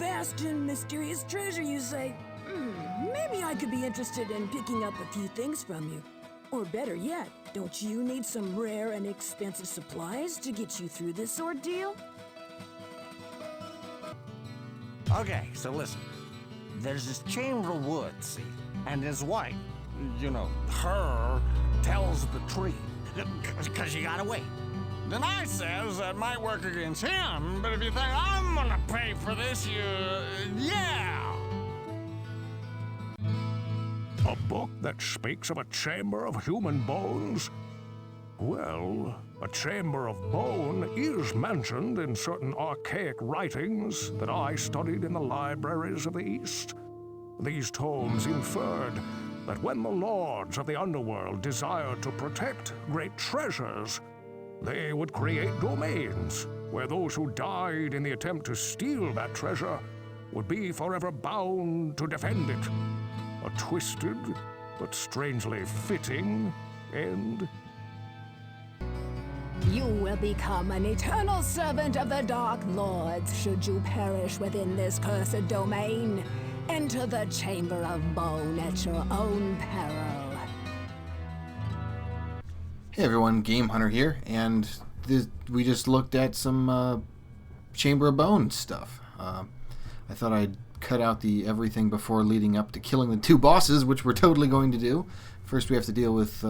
vast and mysterious treasure, you say? Maybe I could be interested in picking up a few things from you. Or better yet, don't you need some rare and expensive supplies to get you through this ordeal? Okay, so listen. There's this Chamber of Woods, see? And his wife, her, tells the tree. Because you gotta wait. Then I says that might work against him, but if you think I'm gonna pay for this, yeah! A book that speaks of a chamber of human bones? Well, a chamber of bone is mentioned in certain archaic writings that I studied in the libraries of the East. These tomes inferred that when the lords of the underworld desired to protect great treasures, they would create domains where those who died in the attempt to steal that treasure would be forever bound to defend it. A twisted, but strangely fitting end. You will become an eternal servant of the Dark Lords should you perish within this cursed domain. Enter the Chamber of Bone at your own peril. Hey everyone, Game Hunter here, and we just looked at some Chamber of Bone stuff. I thought I'd cut out the everything before leading up to killing the two bosses, which we're totally going to do. First we have to deal with,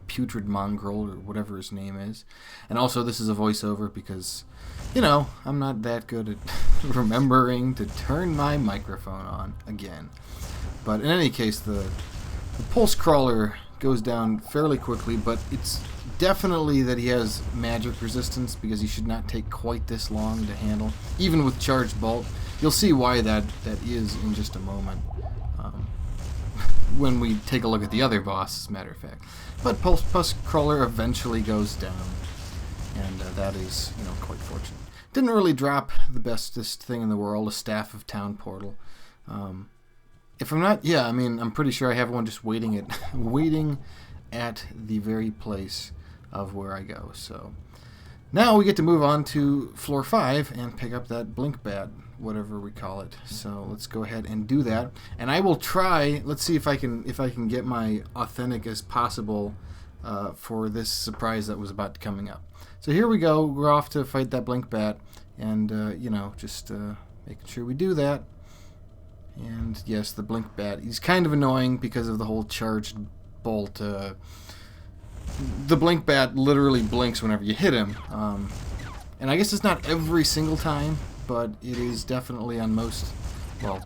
Putrid Mongrel, or whatever his name is. And also this is a voiceover because, I'm not that good at remembering to turn my microphone on again. But in any case, the pulse crawler goes down fairly quickly, but it's definitely that he has magic resistance because he should not take quite this long to handle, even with charged bolt. You'll see why that is in just a moment when we take a look at the other boss, as a matter of fact. But pulse crawler eventually goes down, and that is quite fortunate. Didn't really drop the bestest thing in the world, a Staff of Town portal. If I'm not, I'm pretty sure I have one just waiting at the very place of where I go. So now we get to move on to floor 5 and pick up that blink bat, whatever we call it. So let's go ahead and do that. And I will try. Let's see if I can get my authentic as possible for this surprise that was about coming up. So here we go. We're off to fight that blink bat, and just making sure we do that. And yes, the blink bat. He's kind of annoying because of the whole charged bolt. The blink bat literally blinks whenever you hit him. And I guess it's not every single time, but it is definitely on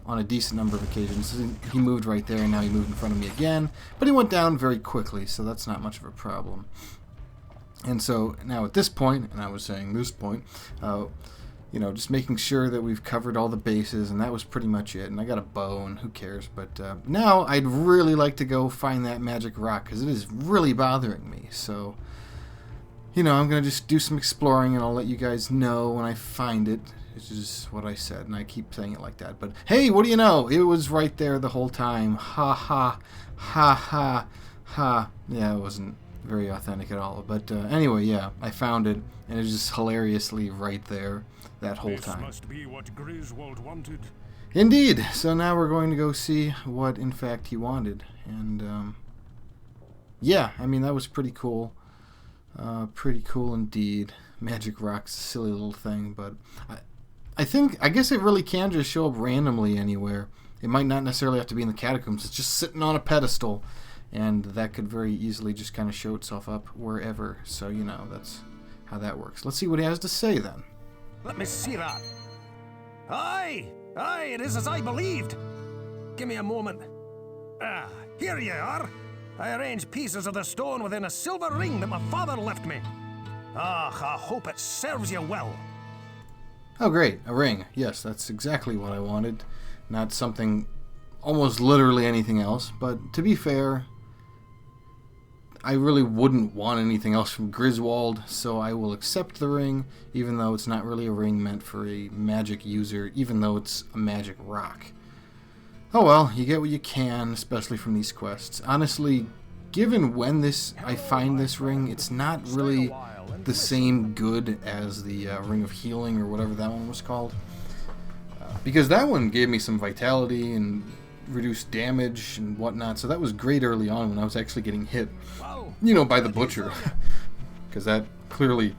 on a decent number of occasions. He moved right there, and now he moved in front of me again. But he went down very quickly, so that's not much of a problem. And so now at this point, and I was saying this point, just making sure that we've covered all the bases, and that was pretty much it. And I got a bow, and who cares? But now I'd really like to go find that magic rock, because it is really bothering me. So, I'm going to just do some exploring, and I'll let you guys know when I find it. Which is what I said, and I keep saying it like that. But hey, what do you know? It was right there the whole time. Ha ha, ha ha, ha. Yeah, it wasn't very authentic at all. But anyway, yeah, I found it, and it was just hilariously right there that whole time. This must be what Griswold wanted. Indeed. So now we're going to go see what, in fact, he wanted. And, that was pretty cool. Pretty cool indeed. Magic rock's a silly little thing, but I guess it really can just show up randomly anywhere. It might not necessarily have to be in the catacombs. It's just sitting on a pedestal, and that could very easily just kind of show itself up wherever. So, that's how that works. Let's see what he has to say then. Let me see that. Aye, it is as I believed. Give me a moment. Here you are. I arranged pieces of the stone within a silver ring that my father left me. I hope it serves you well. Oh, great. A ring. Yes, that's exactly what I wanted. Not something, almost literally anything else. But to be fair, I really wouldn't want anything else from Griswold, so I will accept the ring, even though it's not really a ring meant for a magic user, even though it's a magic rock. Oh well, you get what you can, especially from these quests. Honestly, given when I find this ring, it's not really the same good as the Ring of Healing or whatever that one was called. Because that one gave me some vitality and reduced damage and whatnot, so that was great early on when I was actually getting hit, by the butcher. Because that clearly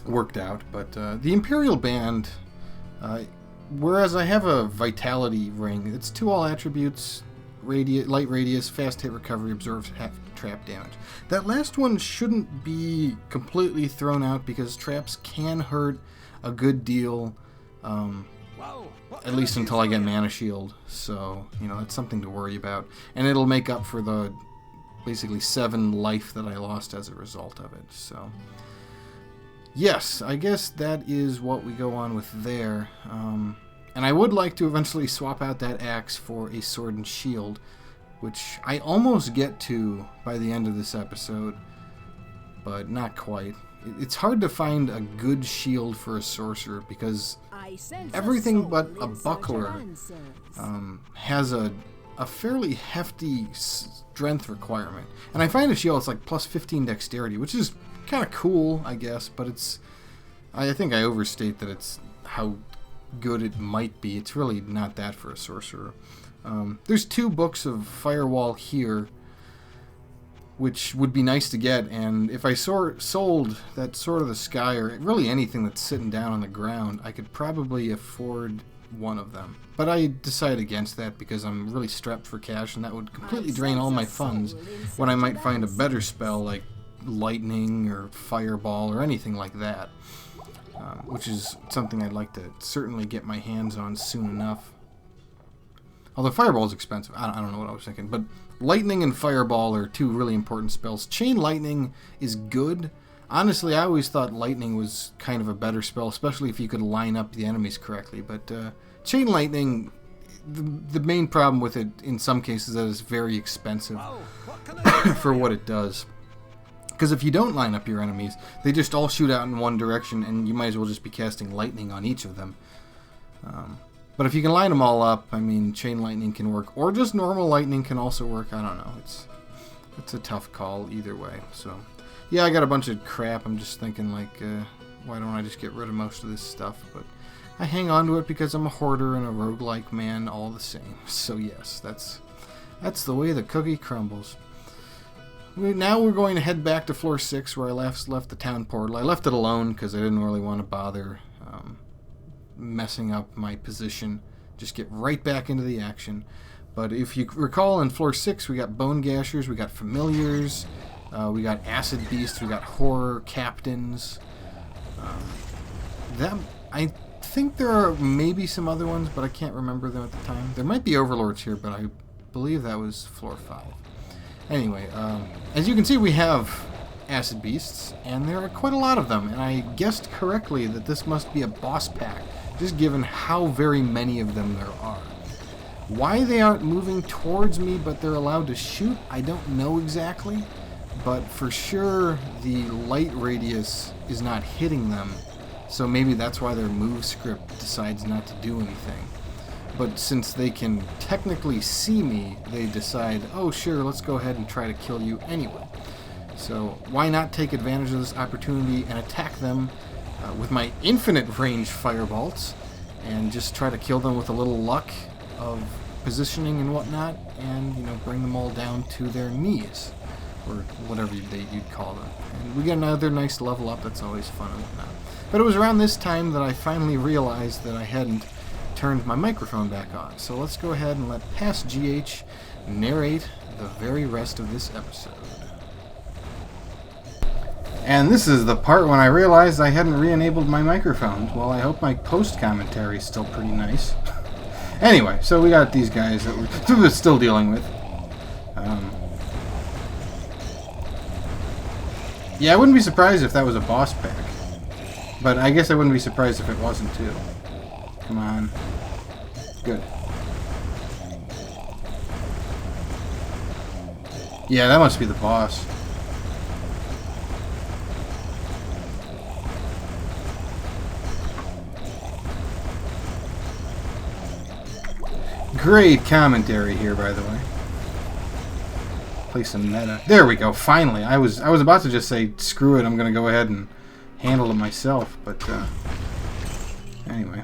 worked out. But the Imperial Band, whereas I have a vitality ring, it's 2 all attributes, light radius, fast hit recovery, absorbs half trap damage. That last one shouldn't be completely thrown out because traps can hurt a good deal, at least until I get Mana Shield. So, that's something to worry about. And it'll make up for the basically 7 life that I lost as a result of it. So, yes, I guess that is what we go on with there. And I would like to eventually swap out that axe for a sword and shield, which I almost get to by the end of this episode, but not quite. It's hard to find a good shield for a sorcerer because everything but a buckler has a fairly hefty strength requirement. And I find a shield it's like plus 15 dexterity, which is kind of cool, I guess, but I think I overstate that it's how good it might be. It's really not that for a sorcerer. There's 2 books of Firewall here, which would be nice to get, and if I sold that Sword of the Sky, or really anything that's sitting down on the ground, I could probably afford one of them. But I decided against that because I'm really strapped for cash, and that would completely drain all my funds when I might find a better spell like Lightning or Fireball or anything like that, which is something I'd like to certainly get my hands on soon enough. Although Fireball is expensive. I don't know what I was thinking. But Lightning and Fireball are 2 really important spells. Chain Lightning is good. Honestly, I always thought Lightning was kind of a better spell, especially if you could line up the enemies correctly. But Chain Lightning, the main problem with it in some cases is that it's very expensive for what it does. Because if you don't line up your enemies, they just all shoot out in one direction, and you might as well just be casting Lightning on each of them. But if you can line them all up, I mean, Chain Lightning can work, or just normal Lightning can also work. I don't know. It's a tough call either way. So, yeah, I got a bunch of crap. I'm just thinking, like, why don't I just get rid of most of this stuff? But I hang on to it because I'm a hoarder and a roguelike man all the same. So, yes, that's the way the cookie crumbles. Now we're going to head back to floor 6 where I left the town portal. I left it alone because I didn't really want to bother messing up my position. Just get right back into the action. But if you recall, in floor 6 we got Bone Gashers, we got Familiars, we got Acid Beasts, we got Horror Captains. I think there are maybe some other ones, but I can't remember them at the time. There might be Overlords here, but I believe that was floor 5. Anyway, as you can see, we have Acid Beasts, and there are quite a lot of them, and I guessed correctly that this must be a boss pack, just given how very many of them there are. Why they aren't moving towards me, but they're allowed to shoot, I don't know exactly, but for sure the light radius is not hitting them, so maybe that's why their move script decides not to do anything. But since they can technically see me, they decide, oh sure, let's go ahead and try to kill you anyway. So why not take advantage of this opportunity and attack them with my infinite range firebolts and just try to kill them with a little luck of positioning and whatnot, and bring them all down to their knees, or whatever you'd call them. And we get another nice level up. That's always fun and whatnot. But it was around this time that I finally realized that I hadn't turned my microphone back on. So let's go ahead and let Past GH narrate the very rest of this episode. And this is the part when I realized I hadn't re-enabled my microphone. Well, I hope my post-commentary is still pretty nice. Anyway, so we got these guys that we're still dealing with. Yeah, I wouldn't be surprised if that was a boss pack. But I guess I wouldn't be surprised if it wasn't, too. Come on. Good. Yeah, that must be the boss. Great commentary here, by the way. Play some meta. There we go, finally. I was about to just say, screw it, I'm going to go ahead and handle it myself, but anyway.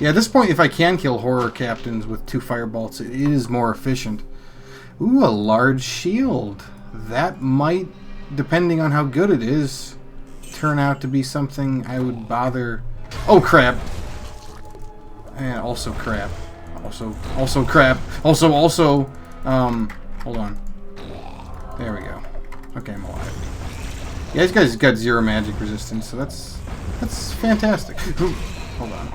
Yeah, at this point, if I can kill horror captains with 2 firebolts, it is more efficient. Ooh, a large shield. That might, depending on how good it is, turn out to be something I would bother... Oh, crap. And also crap. Also crap. Also, hold on. There we go. Okay, I'm alive. Yeah, these guys got 0 magic resistance, so that's fantastic. Ooh, hold on.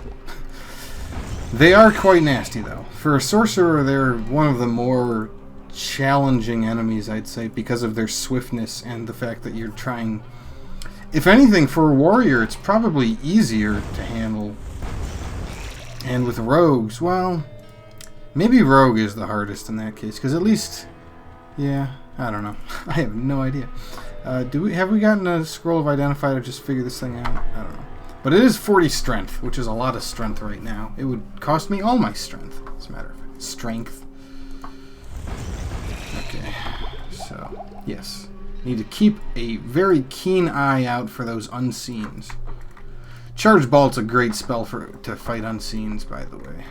They are quite nasty, though. For a sorcerer, they're one of the more challenging enemies, I'd say, because of their swiftness and the fact that you're trying... If anything, for a warrior, it's probably easier to handle. And with rogues, well... Maybe rogue is the hardest in that case, because at least... Yeah, I don't know. I have no idea. Have we gotten a scroll of identify to just figure this thing out? I don't know. But it is 40 strength, which is a lot of strength right now. It would cost me all my strength, as a matter of fact. Strength. Okay, so, yes. Need to keep a very keen eye out for those unseens. Charge Bolt's a great spell to fight unseens, by the way.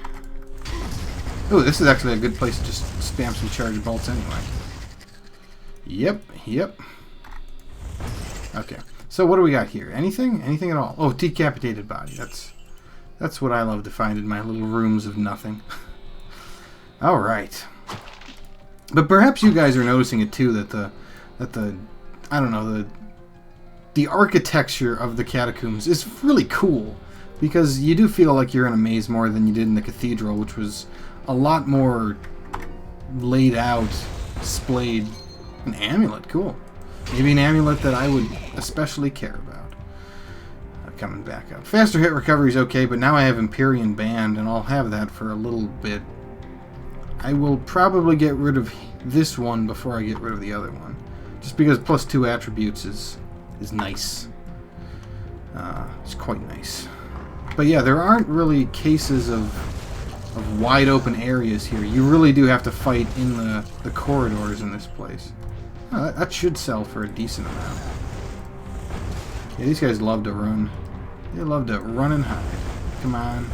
Oh, this is actually a good place to just spam some Charge Bolts anyway. Yep. Okay. So what do we got here? Anything? Anything at all? Oh, decapitated body. That's what I love to find in my little rooms of nothing. All right. But perhaps you guys are noticing it too, that the I don't know, the architecture of the catacombs is really cool, because you do feel like you're in a maze more than you did in the cathedral, which was a lot more laid out, splayed. An amulet, cool. Maybe an amulet that I would especially care about. Coming back up. Faster hit recovery is okay, but now I have Empyrean Band, and I'll have that for a little bit. I will probably get rid of this one before I get rid of the other one. Just because plus 2 attributes is nice. It's quite nice. But yeah, there aren't really cases of wide open areas here. You really do have to fight in the corridors in this place. Oh, that should sell for a decent amount. Yeah, these guys love to run. They love to run and hide. Come on.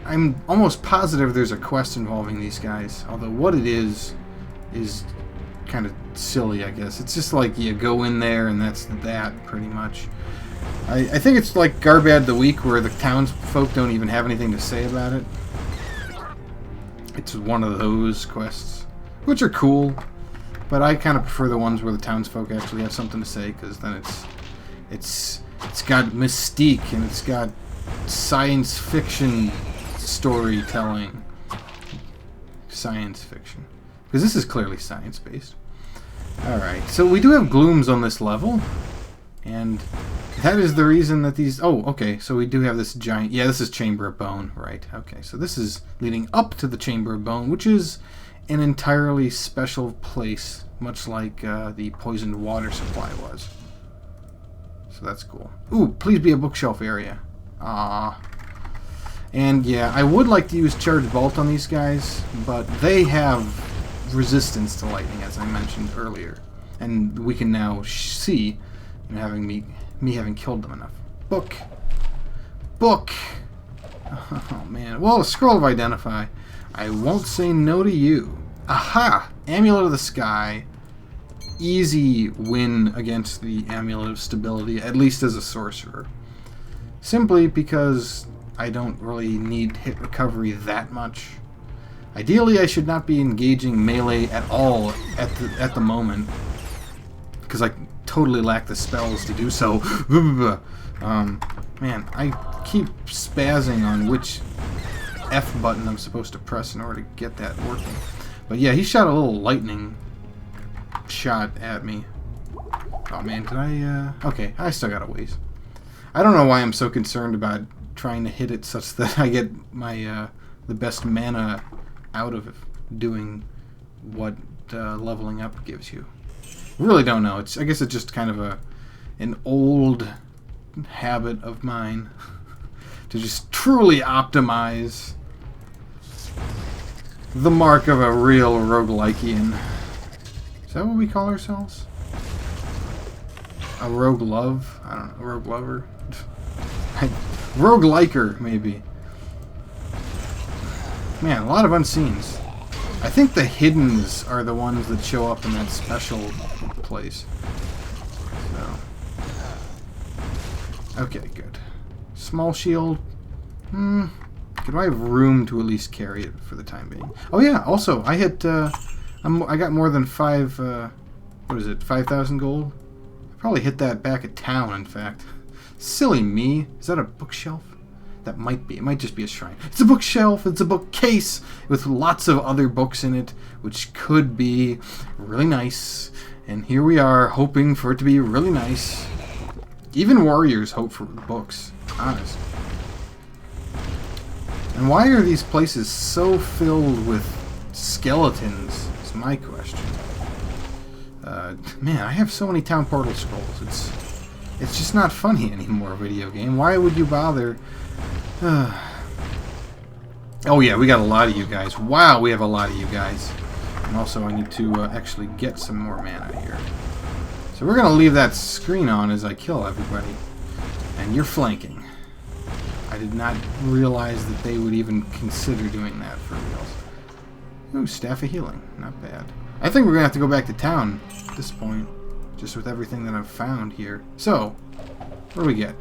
I'm almost positive there's a quest involving these guys. Although what it is kind of silly, I guess. It's just like you go in there and that's that, pretty much. I think it's like Garbad the Week, where the townsfolk don't even have anything to say about it. It's one of those quests, which are cool, but I kind of prefer the ones where the townsfolk actually have something to say, because then it's got mystique and it's got science fiction storytelling. Science fiction, because this is clearly science-based. Alright, so we do have glooms on this level, and that is the reason that these... Oh, okay, so we do have this giant... Yeah, this is Chamber of Bone, right. Okay, so this is leading up to the Chamber of Bone, which is an entirely special place, much like the poisoned water supply was. So that's cool. Ooh, please be a bookshelf area. Ah. And yeah, I would like to use Charge Bolt on these guys, but they have resistance to lightning, as I mentioned earlier. And we can now see, having me having killed them enough. Book! Oh man. Well, a Scroll of Identify. I won't say no to you. Aha! Amulet of the Sky. Easy win against the Amulet of Stability, at least as a sorcerer. Simply because I don't really need hit recovery that much. Ideally, I should not be engaging melee at all at the moment, because I totally lack the spells to do so. Man, I keep spazzing on which F button I'm supposed to press in order to get that working. But yeah, he shot a little lightning shot at me. Oh man, did I... Okay, I still got a ways. I don't know why I'm so concerned about trying to hit it such that I get my the best mana out of doing what leveling up gives you. Really don't know. I guess it's just kind of an old habit of mine to just truly optimize. The mark of a real roguelikean. Is that what we call ourselves? A rogue love? I don't know. A rogue lover? Rogueliker, maybe. Man, a lot of unseens. I think the hiddens are the ones that show up in that special place. So. Okay, good. Small shield. Do I have room to at least carry it for the time being? Oh yeah, also, I hit, I got more than 5,000 gold? I probably hit that back at town, in fact. Silly me. Is that a bookshelf? That might be. It might just be a shrine. It's a bookshelf. It's a bookcase with lots of other books in it, which could be really nice. And here we are, hoping for it to be really nice. Even warriors hope for books. Honest. And why are these places so filled with skeletons? Is my question. Man, I have so many town portal scrolls. It's just not funny anymore, video game. Why would you bother? Oh yeah, we got a lot of you guys. Wow, we have a lot of you guys. And also, I need to actually get some more mana here. So we're going to leave that screen on as I kill everybody. And you're flanking. I did not realize that they would even consider doing that for reals. Ooh, Staff of Healing. Not bad. I think we're going to have to go back to town at this point. Just with everything that I've found here. So, what do we get?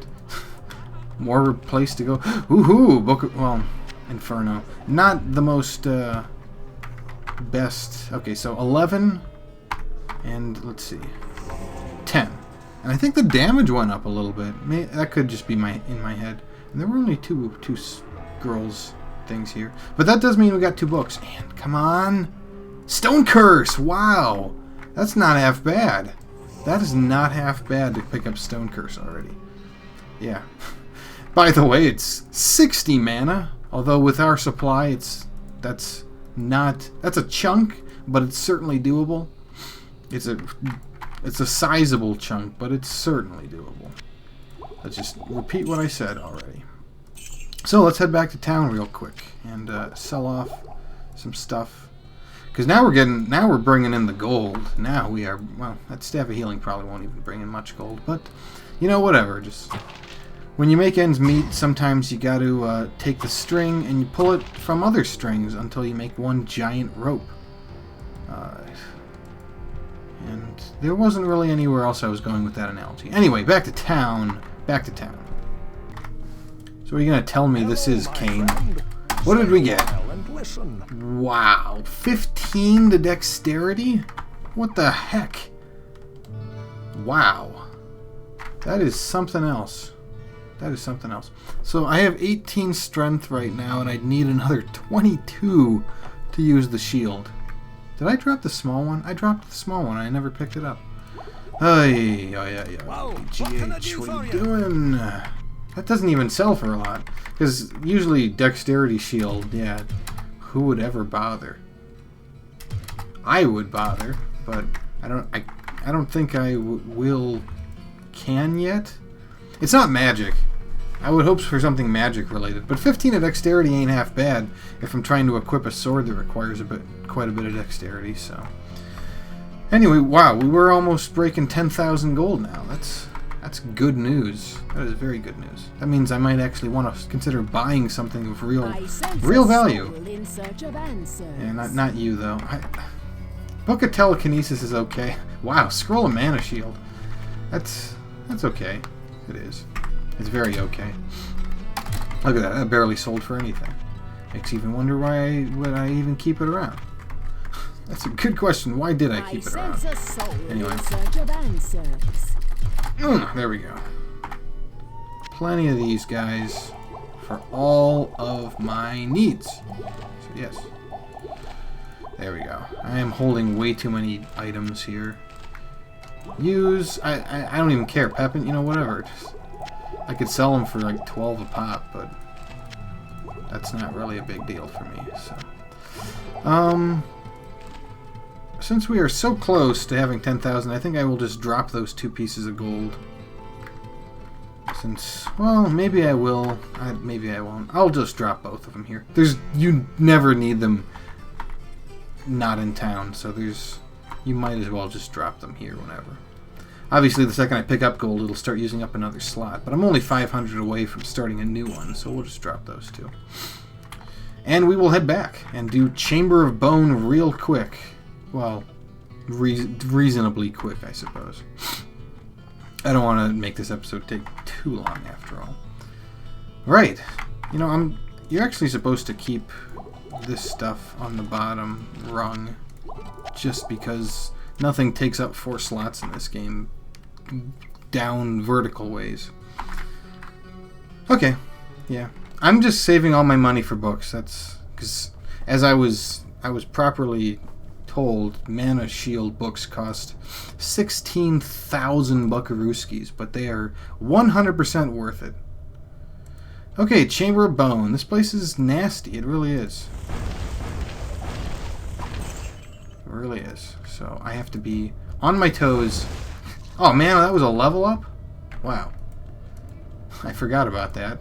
More place to go. Woohoo! Book of, well, Inferno. Not the most best. Okay, so 11 and let's see, 10. And I think the damage went up a little bit. That could just be in my head. And there were only two girls things here, but that does mean we got 2 books. And come on, Stone Curse! Wow, that's not half bad. That is not half bad to pick up Stone Curse already. Yeah. By the way, it's 60 mana. Although with our supply, that's a chunk, but it's certainly doable. It's a sizable chunk, but it's certainly doable. Let's just repeat what I said already. So let's head back to town real quick and sell off some stuff. Because now we're bringing in the gold. Now we are, well, that Staff of Healing probably won't even bring in much gold, but, you know, whatever. Just, when you make ends meet, sometimes you got to take the string and you pull it from other strings until you make one giant rope. And there wasn't really anywhere else I was going with that analogy. Anyway, back to town. Back to town. So are you going to tell me this is Kane? What did we get? Wow, 15 to dexterity? What the heck? Wow. That is something else. That is something else. So I have 18 strength right now, and I'd need another 22 to use the shield. Did I drop the small one? I dropped the small one. I never picked it up. Hey, GH, what are you doing? That doesn't even sell for a lot. Because usually dexterity shield, yeah, who would ever bother? I would bother, but I don't think I can yet. It's not magic. I would hope for something magic related, but 15 of dexterity ain't half bad if I'm trying to equip a sword that requires quite a bit of dexterity. So anyway, wow, we were almost breaking 10,000 gold now. That's good news. That is very good news. That means I might actually want to consider buying something of real value. Yeah, not you though. Book of Telekinesis is okay. Wow, Scroll of Mana Shield. That's okay. It is. It's very okay. Look at that. That barely sold for anything. Makes you even wonder why would I even keep it around. That's a good question. Why did I keep it around? Anyway. There we go. Plenty of these guys for all of my needs. So yes. There we go. I am holding way too many items here. Use... I don't even care. Pepin, you know, whatever. I could sell them for like 12 a pop, but that's not really a big deal for me. So, since we are so close to having 10,000, I think I will just drop those 2 pieces of gold. Since, well, maybe I will. Maybe I won't. I'll just drop both of them here. You never need them not in town, so you might as well just drop them here whenever. Obviously, the second I pick up gold, it'll start using up another slot. But I'm only 500 away from starting a new one, so we'll just drop those two. And we will head back and do Chamber of Bone real quick. Well, reasonably quick, I suppose. I don't want to make this episode take too long, after all. Right. You know, you're actually supposed to keep this stuff on the bottom rung, just because nothing takes up 4 slots in this game down vertical ways. Okay, yeah. I'm just saving all my money for books. That's because, as I was properly told, Mana Shield books cost 16,000 buckarooskies, but they are 100% worth it. Okay, Chamber of Bone. This place is nasty. It really is. It really is. So I have to be on my toes. Oh man, that was a level up? Wow. I forgot about that.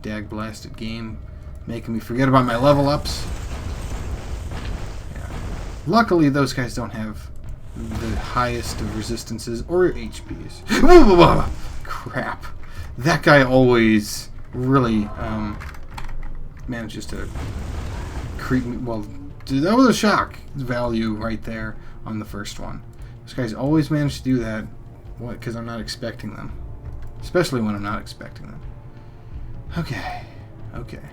Dag blasted game making me forget about my level ups. Yeah. Luckily those guys don't have the highest of resistances or HPs. Crap. That guy always really manages to creep me. Well, that was a shock value right there on the first one. Those guys always manage to do that. What? Because I'm not expecting them. Especially when I'm not expecting them. Okay. Okay.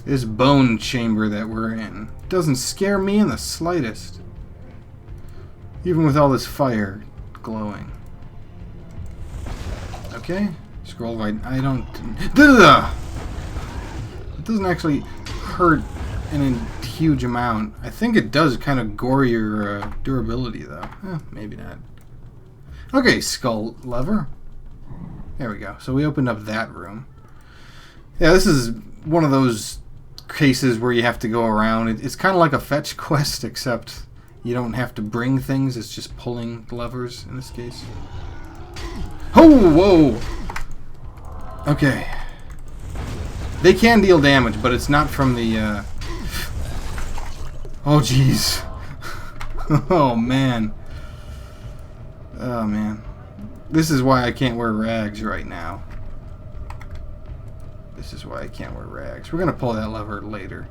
This bone chamber that we're in doesn't scare me in the slightest. Even with all this fire glowing. Okay. Scroll right. I don't. It doesn't actually hurt in a huge amount. I think it does kind of gore your durability, though. Maybe not. Okay, skull lever. There we go. So we opened up that room. Yeah, this is one of those cases where you have to go around. It's kind of like a fetch quest, except you don't have to bring things. It's just pulling levers in this case. Oh, whoa! Okay. They can deal damage, but it's not from the, Oh, jeez. Oh, man. Oh, man. This is why I can't wear rags right now. This is why I can't wear rags. We're going to pull that lever later.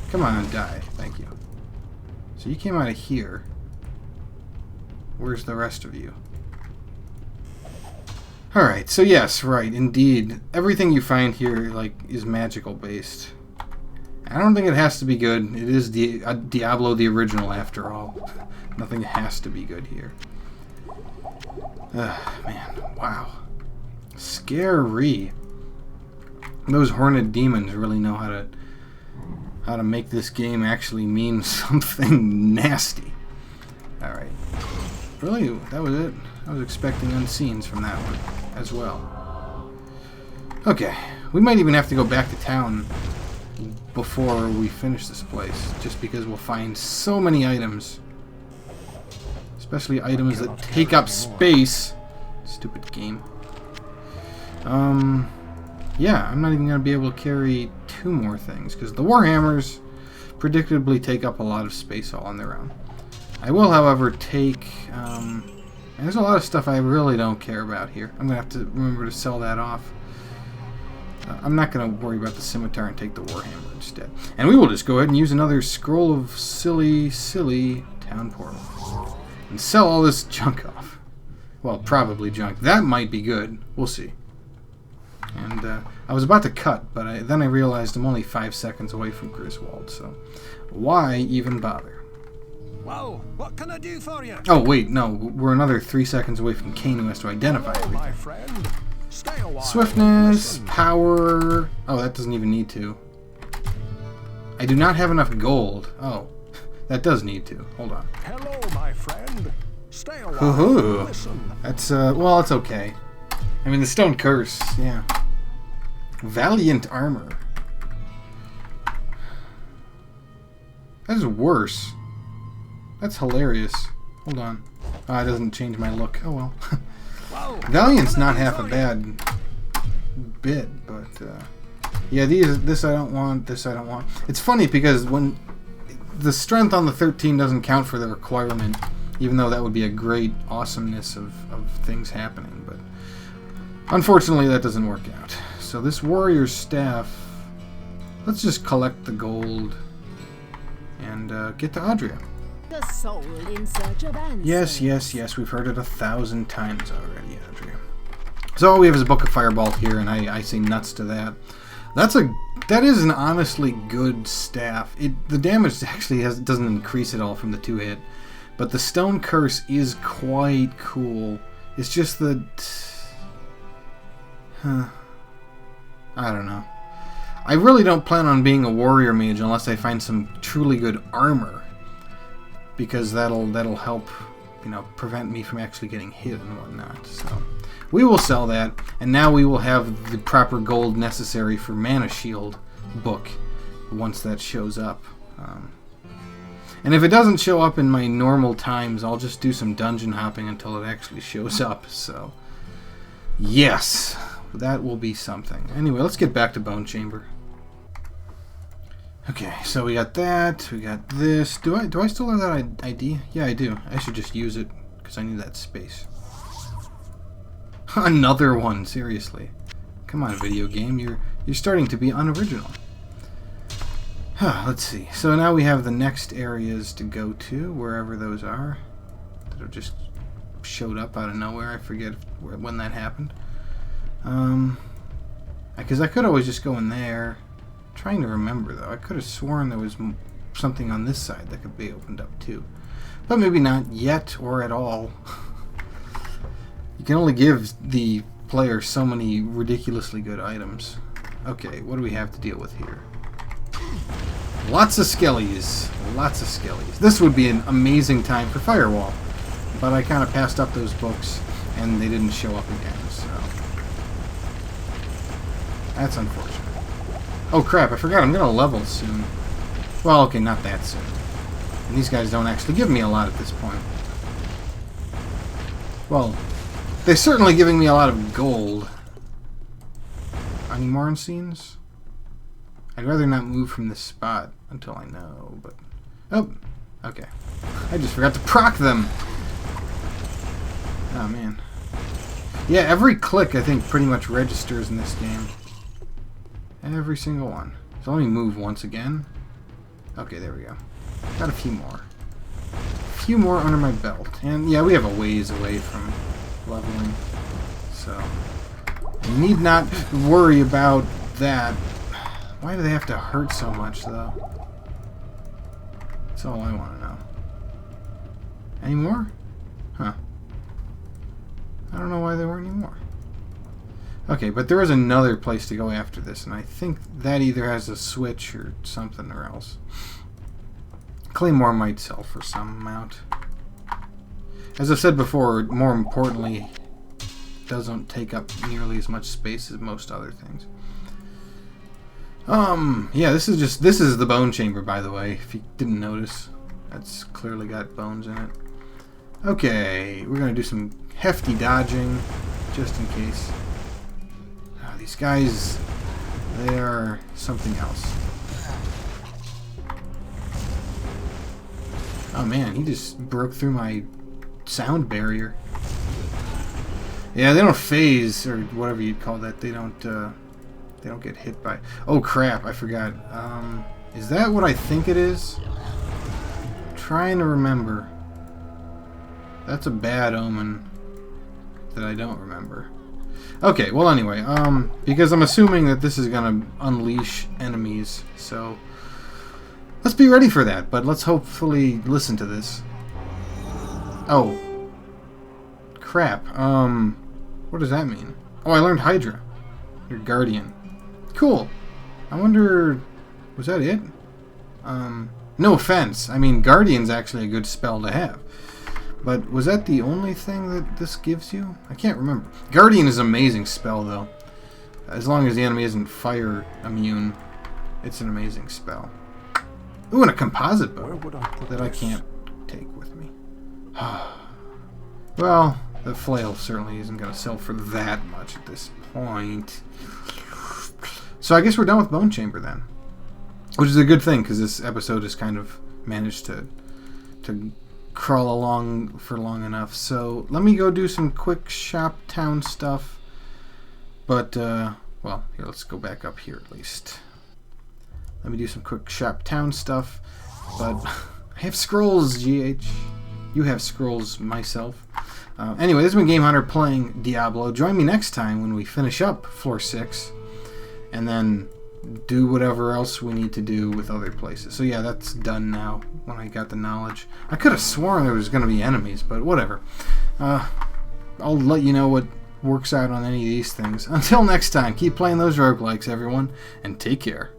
Come on, die. Thank you. So you came out of here. Where's the rest of you? Alright, so yes, right, indeed. Everything you find here, like, is magical based. I don't think it has to be good. It is Diablo the original, after all. Nothing has to be good here. Man, wow. Scary. Those horned demons really know how to make this game actually mean something nasty. Alright. Really? That was it? I was expecting unscenes from that one as well. Okay. We might even have to go back to town before we finish this place, just because we'll find so many items. Especially items that take up space. Stupid game. Yeah, I'm not even going to be able to carry 2 more things, because the Warhammers predictably take up a lot of space all on their own. I will, however, take... there's a lot of stuff I really don't care about here. I'm going to have to remember to sell that off. I'm not going to worry about the scimitar and take the Warhammer instead. And we will just go ahead and use another scroll of silly town portal. And sell all this junk off. Well, probably junk. That might be good. We'll see. And I was about to cut, but then I realized I'm only 5 seconds away from Griswold, so why even bother? Whoa, what can I do for you? Oh, wait, no. We're another 3 seconds away from Kane, who has to identify everything. My friend. Stay a while. Swiftness, power... Oh, that doesn't even need to. I do not have enough gold. Oh, that does need to. Hold on. Hello, my friend. Stay a while. Hoo-hoo. Listen. That's, well, it's okay. I mean, the Stone Curse, yeah. Valiant Armor. That is worse. That's hilarious. Hold on. Oh, it doesn't change my look. Oh, well. Whoa. Valiant's not half a bad bit, but, yeah, this I don't want, this I don't want. It's funny because when the strength on the 13 doesn't count for the requirement, even though that would be a great awesomeness of things happening. But unfortunately, that doesn't work out. So this warrior's staff, let's just collect the gold and get to Adria. The soul in search of answers. Yes, yes, yes. We've heard it 1,000 times already, Adria. So all we have is a book of Firebolt here, and I say nuts to that. That is an honestly good staff. The damage actually doesn't increase at all from the 2-hit, but the Stone Curse is quite cool. It's just that, I don't know. I really don't plan on being a warrior mage unless I find some truly good armor, because that'll help, prevent me from actually getting hit and whatnot. So we will sell that, and now we will have the proper gold necessary for Mana Shield book once that shows up. And if it doesn't show up in my normal times, I'll just do some dungeon hopping until it actually shows up. So yes, that will be something. Anyway, let's get back to Bone Chamber. Okay, so we got that, we got this. Do I still have that ID? Yeah, I do. I should just use it because I need that space. Another one, seriously. Come on, video game, you're starting to be unoriginal. Let's see. So now we have the next areas to go to, wherever those are, that have just showed up out of nowhere. I forget when that happened. Because I could always just go in there. I'm trying to remember, though. I could have sworn there was something on this side that could be opened up, too. But maybe not yet or at all. You can only give the player so many ridiculously good items. Okay, what do we have to deal with here? Lots of skellies. Lots of skellies. This would be an amazing time for Firewall. But I kind of passed up those books, and they didn't show up again, so that's unfortunate. Oh crap, I forgot I'm going to level soon. Well, okay, not that soon. And these guys don't actually give me a lot at this point. Well, they're certainly giving me a lot of gold. Any more in scenes? I'd rather not move from this spot until I know, but... Oh, okay. I just forgot to proc them! Oh, man. Yeah, every click, I think, pretty much registers in this game. Every single one. So let me move once again. Okay, there we go. Got a few more. A few more under my belt. And, yeah, we have a ways away from leveling. So, you need not worry about that. Why do they have to hurt so much, though? That's all I want to know. Any more? Huh. I don't know why there weren't any more. Okay, but there is another place to go after this, and I think that either has a switch or something or else. Claymore might sell for some amount. As I've said before, more importantly, doesn't take up nearly as much space as most other things. Yeah, this is the bone chamber, by the way, if you didn't notice. That's clearly got bones in it. Okay, we're gonna do some hefty dodging, just in case. These guys, they are something else. Oh man, he just broke through my sound barrier. Yeah, they don't phase, or whatever you'd call that. They don't get hit by... Oh crap, I forgot. Is that what I think it is? I'm trying to remember. That's a bad omen that I don't remember. Okay, well anyway, because I'm assuming that this is gonna unleash enemies, so let's be ready for that, but let's hopefully listen to this. Oh. Crap. What does that mean? Oh, I learned Hydra. Your Guardian. Cool. I wonder... Was that it? No offense. I mean, Guardian's actually a good spell to have. But was that the only thing that this gives you? I can't remember. Guardian is an amazing spell, though. As long as the enemy isn't fire immune, it's an amazing spell. Ooh, and a composite bow that I can't take with me. Well, the flail certainly isn't going to sell for that much at this point. So I guess we're done with Bone Chamber then. Which is a good thing, because this episode is kind of managed to crawl along for long enough. So let me go do some quick shop town stuff. But, well, here, let's go back up here at least. Let me do some quick shop town stuff. But I have scrolls, GH. You have scrolls, myself. Anyway, this has been Game Hunter playing Diablo. Join me next time when we finish up Floor 6. And then do whatever else we need to do with other places. So yeah, that's done now when I got the knowledge. I could have sworn there was going to be enemies, but whatever. I'll let you know what works out on any of these things. Until next time, keep playing those roguelikes, everyone, and take care.